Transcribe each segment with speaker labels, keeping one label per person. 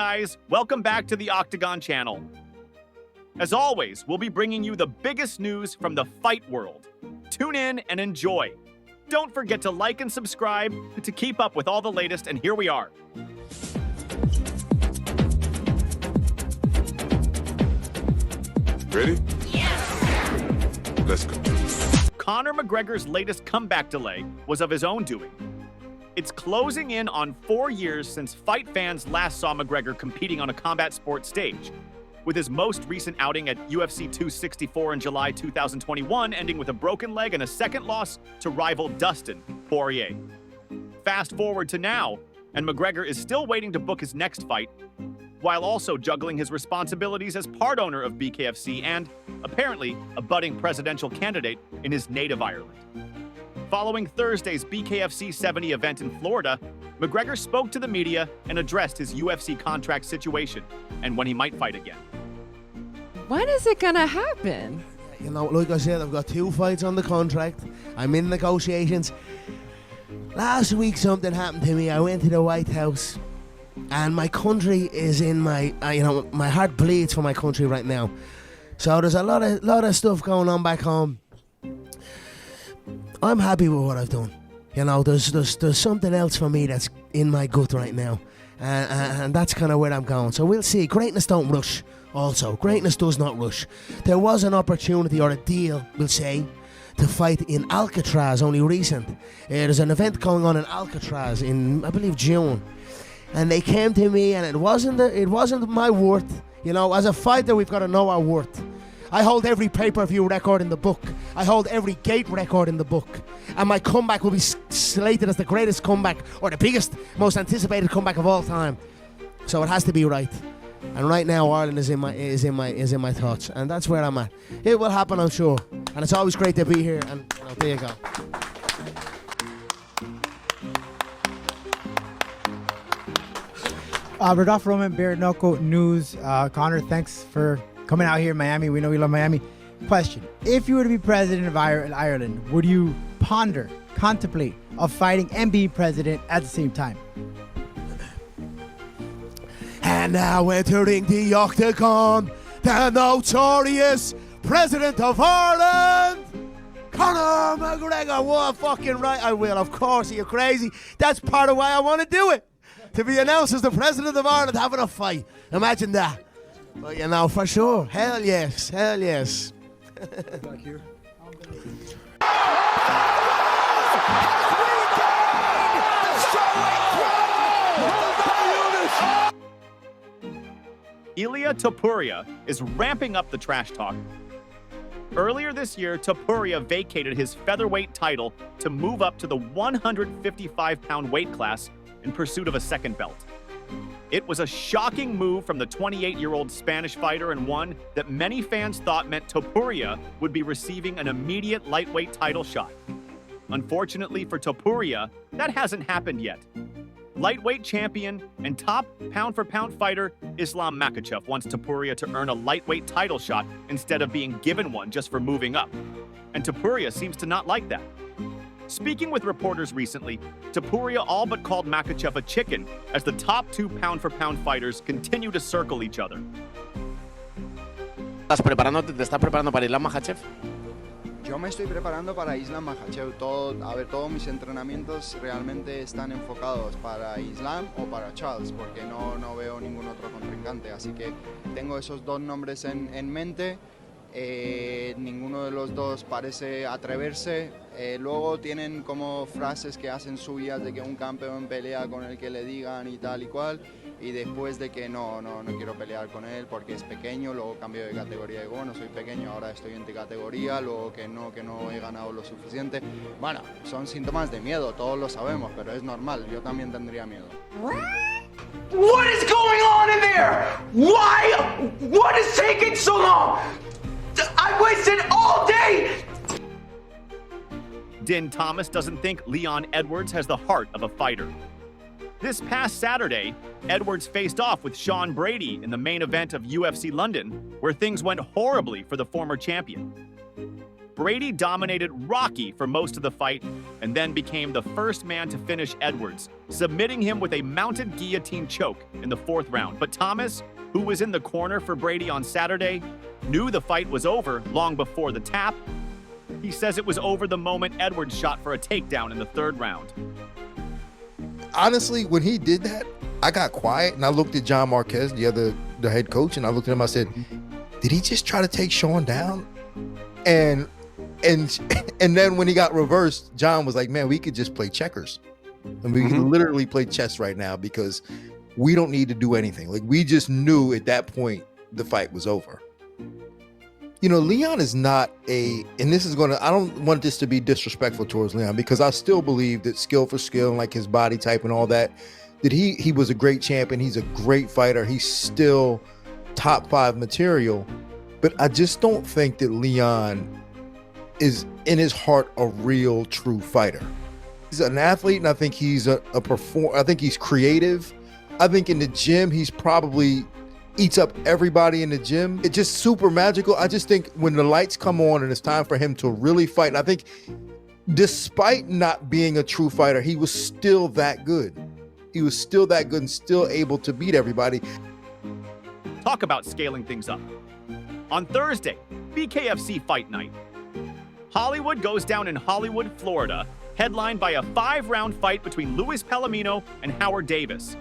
Speaker 1: guys, welcome back to the Octagon channel. As always, we'll be bringing you the biggest news from the fight world. Tune in and enjoy. Don't forget to like and subscribe to keep up with all the latest, and here we are.
Speaker 2: Ready? Yeah. Let's go.
Speaker 1: Conor McGregor's latest comeback delay was of his own doing. It's closing in on 4 years since fight fans last saw McGregor competing on a combat sports stage, with his most recent outing at UFC 264 in July 2021 ending with a broken leg and a second loss to rival Dustin Poirier. Fast forward to now, and McGregor is still waiting to book his next fight, while also juggling his responsibilities as part owner of BKFC and, apparently, a budding presidential candidate in his native Ireland. Following Thursday's BKFC 70 event in Florida, McGregor spoke to the media and addressed his UFC contract situation and when he might fight again.
Speaker 3: When is it gonna happen?
Speaker 4: You know, like I said, I've got 2 fights on the contract. I'm in negotiations. Last week something happened to me. I went to the White House and my country is in my, my heart bleeds for my country right now. So there's a lot of stuff going on back home. I'm happy with what I've done. You know, there's something else for me that's in my gut right now. And that's kind of where I'm going. So we'll see. Greatness don't rush also. Greatness does not rush. There was an opportunity or a deal, we'll say, to fight in Alcatraz only recent. There's an event going on in Alcatraz in, I believe, June. And they came to me and it wasn't my worth. You know, as a fighter, we've got to know our worth. I hold every pay-per-view record in the book. I hold every gate record in the book. And my comeback will be slated as the greatest comeback or the biggest, most anticipated comeback of all time. So it has to be right. And right now, Ireland is in my thoughts, and that's where I'm at. It will happen, I'm sure. And it's always great to be here. And there you go.
Speaker 5: Rodolfo Roman, Bare Knuckle News. Conor, thanks for coming out here in Miami. We know you love Miami. Question: if you were to be president of Ireland, would you contemplate of fighting and being president at the same time?
Speaker 4: And now entering the Octagon, the notorious president of Ireland, Conor McGregor. What fucking right I will. Of course, are you crazy? That's part of why I want to do it. To be announced as the president of Ireland having a fight. Imagine that. But you know, for sure. Hell yes. Hell yes.
Speaker 5: Back here.
Speaker 1: Ilia Topuria is ramping up the trash talk. Earlier this year, Topuria vacated his featherweight title to move up to the 155-pound weight class in pursuit of a second belt. It was a shocking move from the 28-year-old Spanish fighter and one that many fans thought meant Topuria would be receiving an immediate lightweight title shot. Unfortunately for Topuria, that hasn't happened yet. Lightweight champion and top pound-for-pound fighter Islam Makhachev wants Topuria to earn a lightweight title shot instead of being given one just for moving up. And Topuria seems to not like that. Speaking with reporters recently, Topuria all but called Makhachev a chicken as the top 2 pound-for-pound fighters continue to circle each other.
Speaker 6: ¿Te estás preparando para Islam Makhachev?
Speaker 7: Yo me estoy preparando para Islam Makhachev. Todos mis entrenamientos realmente están enfocados para Islam o para Charles, porque no veo ningún otro contrincante. Así que tengo esos 2 nombres en mente. Ninguno de los dos parece atreverse. Luego tienen como frases que hacen suyas de que un campeón pelea con el que le digan y tal y cual, y después de que no quiero pelear con él porque es pequeño, luego cambio de categoría y digo, no soy pequeño, ahora estoy en categoría, luego que no he ganado lo suficiente. Bueno, son síntomas de miedo, todos lo sabemos, pero es normal, yo también tendría miedo.
Speaker 8: What is going on in there? Why? What is taking so long? I wasted all day!
Speaker 1: Din Thomas doesn't think Leon Edwards has the heart of a fighter. This past Saturday, Edwards faced off with Sean Brady in the main event of UFC London, where things went horribly for the former champion. Brady dominated Rocky for most of the fight and then became the first man to finish Edwards, submitting him with a mounted guillotine choke in the 4th round. But Thomas, who was in the corner for Brady on Saturday, knew the fight was over long before the tap. He says it was over the moment Edwards shot for a takedown in the 3rd round.
Speaker 9: Honestly, when he did that, I got quiet and I looked at John Marquez, the head coach, and I looked at him, I said, did he just try to take Sean down? And then when he got reversed, John was like, man, we could just play checkers. And we can literally play chess right now because we don't need to do anything. Like, we just knew at that point the fight was over. You know, Leon is not and this is I don't want this to be disrespectful towards Leon, because I still believe that skill for skill and like his body type and all that he was a great champion. He's a great fighter. He's still top 5 material. But I just don't think that Leon is in his heart a real true fighter. He's an athlete, and I think he's a performer. I think he's creative. I think in the gym, he's probably eats up everybody in the gym. It's just super magical. I just think when the lights come on and it's time for him to really fight, and I think despite not being a true fighter, he was still that good. He was still that good and still able to beat everybody.
Speaker 1: Talk about scaling things up. On Thursday, BKFC Fight Night. Hollywood goes down in Hollywood, Florida, headlined by a 5-round fight between Luis Palomino and Howard Davis.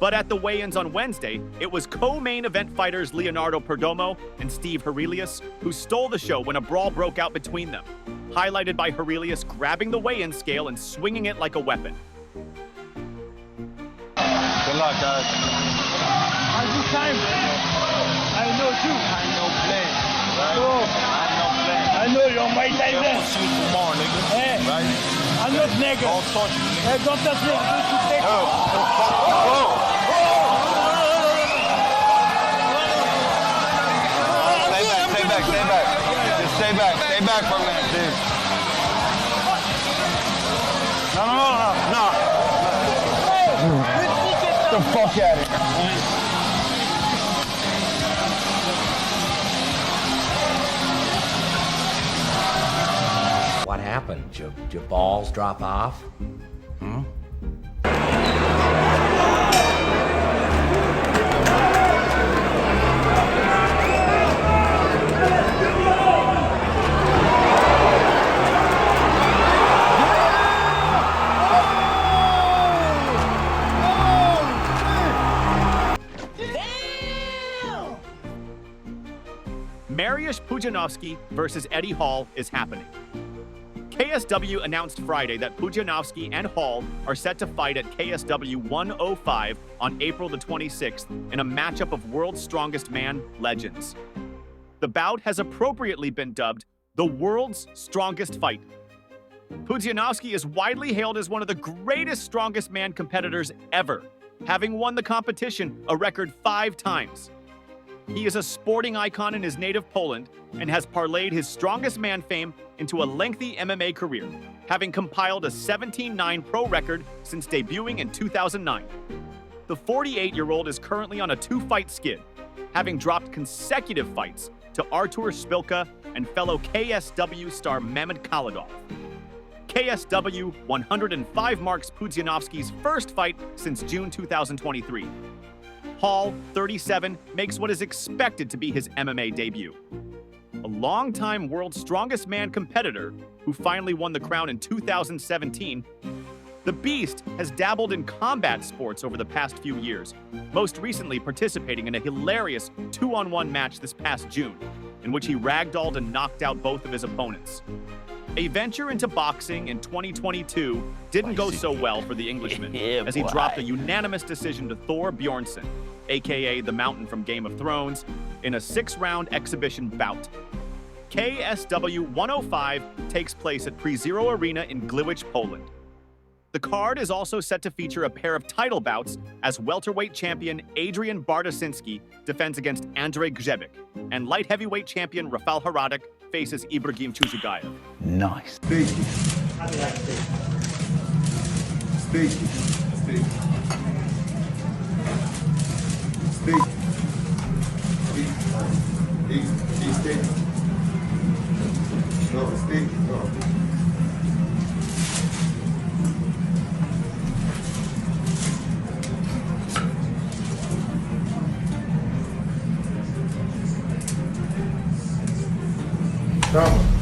Speaker 1: But at the weigh-ins on Wednesday, it was co-main event fighters Leonardo Perdomo and Steve Herelius who stole the show when a brawl broke out between them, highlighted by Herelius grabbing the weigh-in scale and swinging it like a weapon.
Speaker 10: Good luck, guys. I do time. I know too. I know plan. Right? I know plan. I know you're my Tyson. I'll see you tomorrow, nigga. Hey. Right? I'm not nigga. Don't touch me, nigga. Hey, don't touch me. Stay back. Just stay back. Stay back for a minute, dude. No. Get the fuck out of here.
Speaker 11: What happened? Your balls drop off?
Speaker 1: Mariusz Pudzianowski versus Eddie Hall is happening. KSW announced Friday that Pudzianowski and Hall are set to fight at KSW 105 on April the 26th in a matchup of World's Strongest Man legends. The bout has appropriately been dubbed the World's Strongest Fight. Pudzianowski is widely hailed as one of the greatest strongest man competitors ever, having won the competition a record 5 times. He is a sporting icon in his native Poland and has parlayed his strongest man fame into a lengthy MMA career, having compiled a 17-9 pro record since debuting in 2009. The 48-year-old is currently on a 2-fight skid, having dropped consecutive fights to Artur Szpilka and fellow KSW star Mehmet Khalidov. KSW 105 marks Pudzianowski's first fight since June 2023. Hall, 37, makes what is expected to be his MMA debut. A longtime World's Strongest Man competitor who finally won the crown in 2017, the Beast has dabbled in combat sports over the past few years, most recently participating in a hilarious 2-on-1 match this past June, in which he ragdolled and knocked out both of his opponents. A venture into boxing in 2022 didn't go so well for the Englishman, as he dropped a unanimous decision to Thor Bjornsson, aka the Mountain from Game of Thrones, in a 6-round exhibition bout. KSW 105 takes place at Prezero Arena in Gliwice, Poland. The card is also set to feature a pair of title bouts as welterweight champion Adrian Bartosiński defends against Andrzej Grzebik, and light heavyweight champion Rafał Haradek faces Ibrahim Chuzugayev.
Speaker 10: Nice.
Speaker 2: Speak. Speak. Speak. Speak. Speak. Speak.
Speaker 9: Drama.